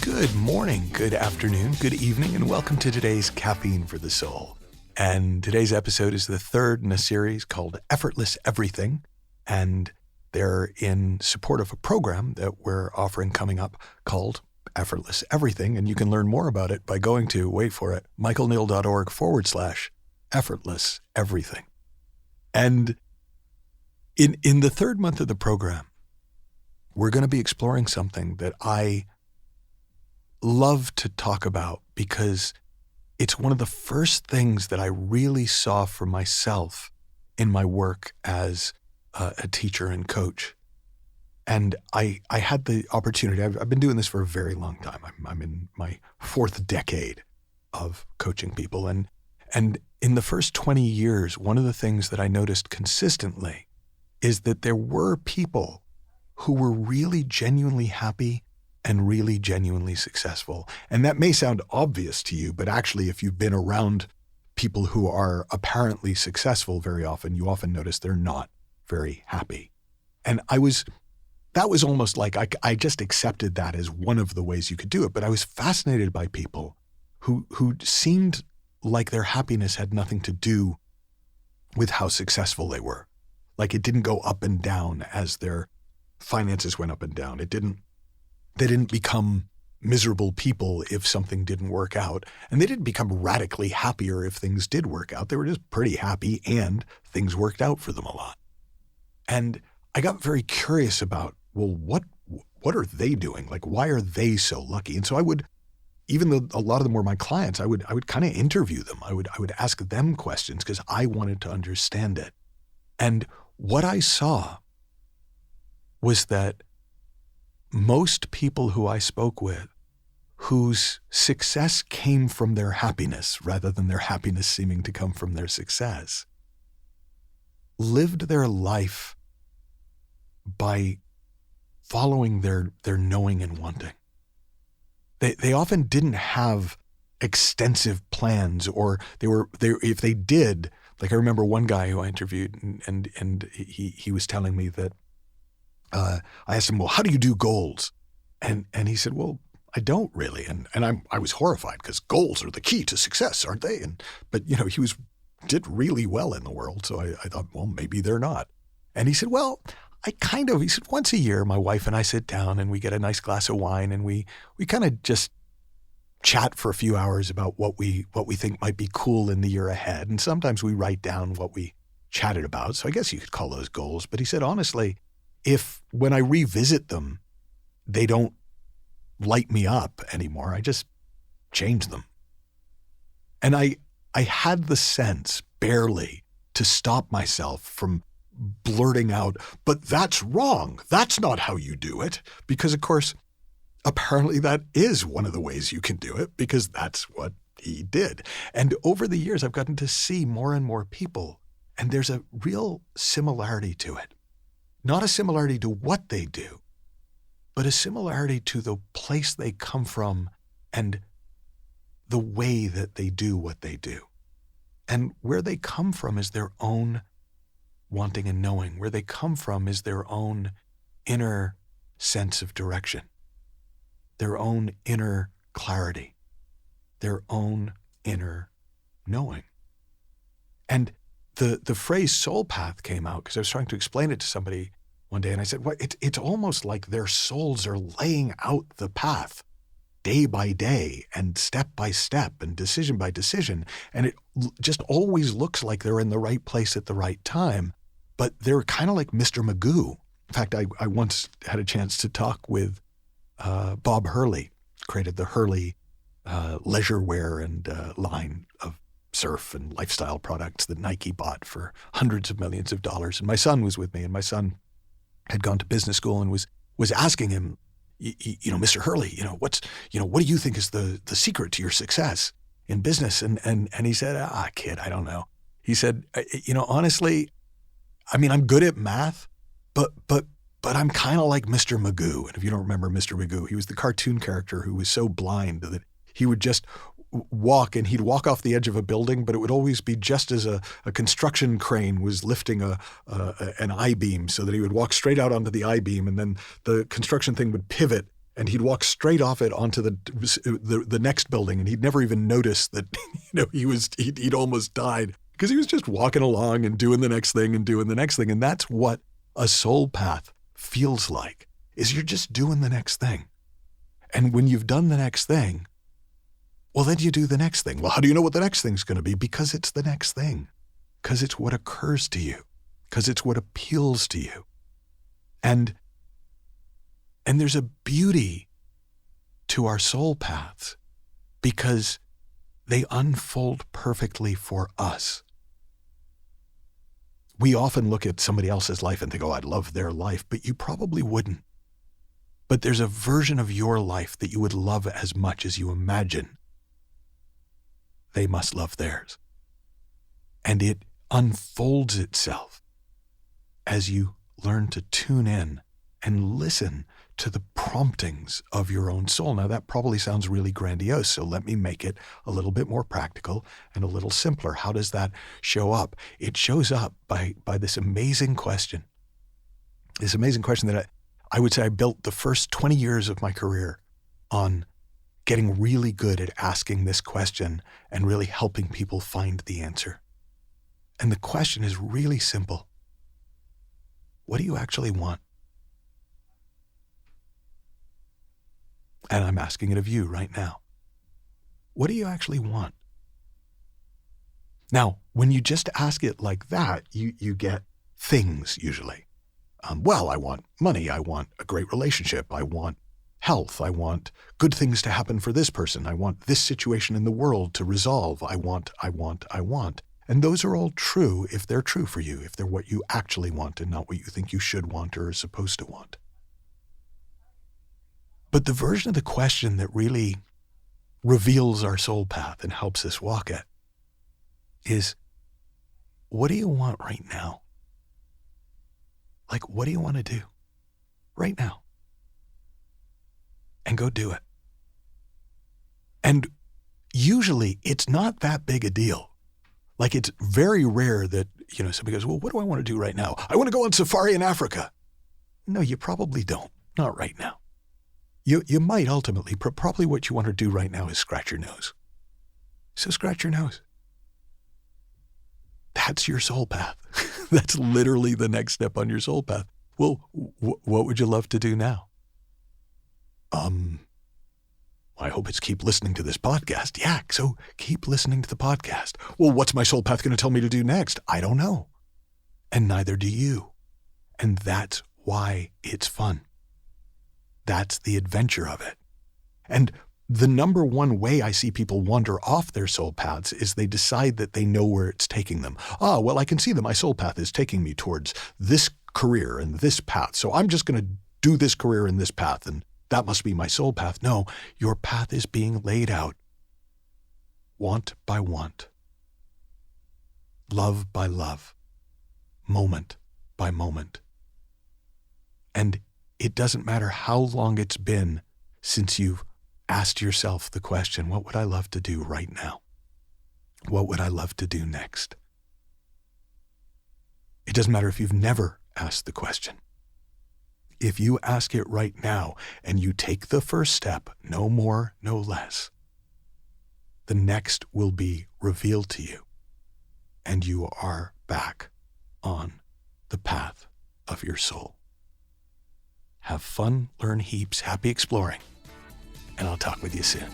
Good morning, good afternoon, good evening, and welcome to today's Caffeine for the Soul. And today's episode is the third in a series called Effortless Everything, and they're in support of a program that we're offering coming up called Effortless Everything, and you can learn more about it by going to, wait for it, michaelneill.org/effortless everything. And in the third month of the program, we're going to be exploring something that I love to talk about because it's one of the first things that I really saw for myself in my work as a teacher and coach. And I had the opportunity, I've been doing this for a very long time. I'm in my fourth decade of coaching people. And in the first 20 years, one of the things that I noticed consistently is that there were people who were really genuinely happy and really genuinely successful. And that may sound obvious to you, but actually if you've been around people who are apparently successful very often, you often notice they're not very happy. And that was almost like I just accepted that as one of the ways you could do it. But I was fascinated by people who seemed like their happiness had nothing to do with how successful they were. Like it didn't go up and down as their finances went up and down. They didn't become miserable people if something didn't work out. And they didn't become radically happier if things did work out. They were just pretty happy and things worked out for them a lot. And I got very curious about, well, what are they doing? Like, why are they so lucky? And so I would, even though a lot of them were my clients, I would kind of interview them. I would ask them questions because I wanted to understand it. And what I saw was that most people who I spoke with, whose success came from their happiness rather than their happiness seeming to come from their success, lived their life by following their knowing and wanting. They often didn't have extensive plans, or if they did, like I remember one guy who I interviewed and he was telling me that I asked him, well, how do you do goals? And he said, well, I don't really. And I was horrified because goals are the key to success, aren't they? But he did really well in the world. So I thought, well, maybe they're not. And he said, well, he said, once a year, my wife and I sit down and we get a nice glass of wine and we kind of just chat for a few hours about what we think might be cool in the year ahead. And sometimes we write down what we chatted about. So I guess you could call those goals. But he said, honestly, if when I revisit them, they don't light me up anymore, I just change them. And I had the sense, barely, to stop myself from blurting out, but that's wrong. That's not how you do it. Because, of course, apparently that is one of the ways you can do it, because that's what he did. And over the years, I've gotten to see more and more people, and there's a real similarity to it. Not a similarity to what they do, but a similarity to the place they come from and the way that they do what they do. And where they come from is their own wanting and knowing. Where they come from is their own inner sense of direction, their own inner clarity, their own inner knowing. And the phrase soul path came out because I was trying to explain it to somebody one day, and I said, well, it's almost like their souls are laying out the path day by day and step by step and decision by decision. And it just always looks like they're in the right place at the right time, but they're kind of like Mr. Magoo. In fact, I once had a chance to talk with Bob Hurley, created the Hurley leisure wear and line of surf and lifestyle products that Nike bought for hundreds of millions of dollars. And my son was with me, and my son had gone to business school and was asking him, Mr. Hurley, what do you think is the secret to your success in business? And he said, kid, I don't know. He said, honestly, I mean, I'm good at math, but I'm kind of like Mr. Magoo. And if you don't remember Mr. Magoo, he was the cartoon character who was so blind that he would just walk, and he'd walk off the edge of a building, but it would always be just as a construction crane was lifting an I-beam, so that he would walk straight out onto the I-beam, and then the construction thing would pivot, and he'd walk straight off it onto the next building, and he'd never even notice that he'd almost died, because he was just walking along and doing the next thing and doing the next thing. And that's what a soul path feels like, is you're just doing the next thing. And when you've done the next thing, well, then you do the next thing. Well, how do you know what the next thing's going to be? Because it's the next thing. Because it's what occurs to you. Because it's what appeals to you. And there's a beauty to our soul paths because they unfold perfectly for us. We often look at somebody else's life and think, oh, I'd love their life, but you probably wouldn't. But there's a version of your life that you would love as much as you imagine they must love theirs. And it unfolds itself as you learn to tune in and listen to the promptings of your own soul. Now, that probably sounds really grandiose, so let me make it a little bit more practical and a little simpler. How does that show up? It shows up by this amazing question. This amazing question that I would say I built the first 20 years of my career on getting really good at asking this question and really helping people find the answer. And the question is really simple. What do you actually want? And I'm asking it of you right now. What do you actually want? Now, when you just ask it like that, you get things usually. Well, I want money. I want a great relationship. I want health. I want good things to happen for this person. I want this situation in the world to resolve. I want. And those are all true if they're true for you, if they're what you actually want and not what you think you should want or are supposed to want. But the version of the question that really reveals our soul path and helps us walk it is, what do you want right now? Like, what do you want to do right now? And go do it. And usually it's not that big a deal. Like, it's very rare that, somebody goes, well, what do I want to do right now? I want to go on safari in Africa. No, you probably don't. Not right now. You might ultimately, but probably what you want to do right now is scratch your nose. So scratch your nose. That's your soul path. That's literally the next step on your soul path. Well, what would you love to do now? I hope it's keep listening to this podcast. Yeah, so keep listening to the podcast. Well, what's my soul path going to tell me to do next? I don't know. And neither do you. And that's why it's fun. That's the adventure of it. And the number one way I see people wander off their soul paths is they decide that they know where it's taking them. Well, I can see that my soul path is taking me towards this career and this path. So I'm just going to do this career in this path, and that must be my soul path. No, your path is being laid out want by want, love by love, moment by moment. And it doesn't matter how long it's been since you've asked yourself the question, what would I love to do right now? What would I love to do next? It doesn't matter if you've never asked the question. If you ask it right now and you take the first step, no more, no less, the next will be revealed to you, and you are back on the path of your soul. Have fun, learn heaps, happy exploring, and I'll talk with you soon.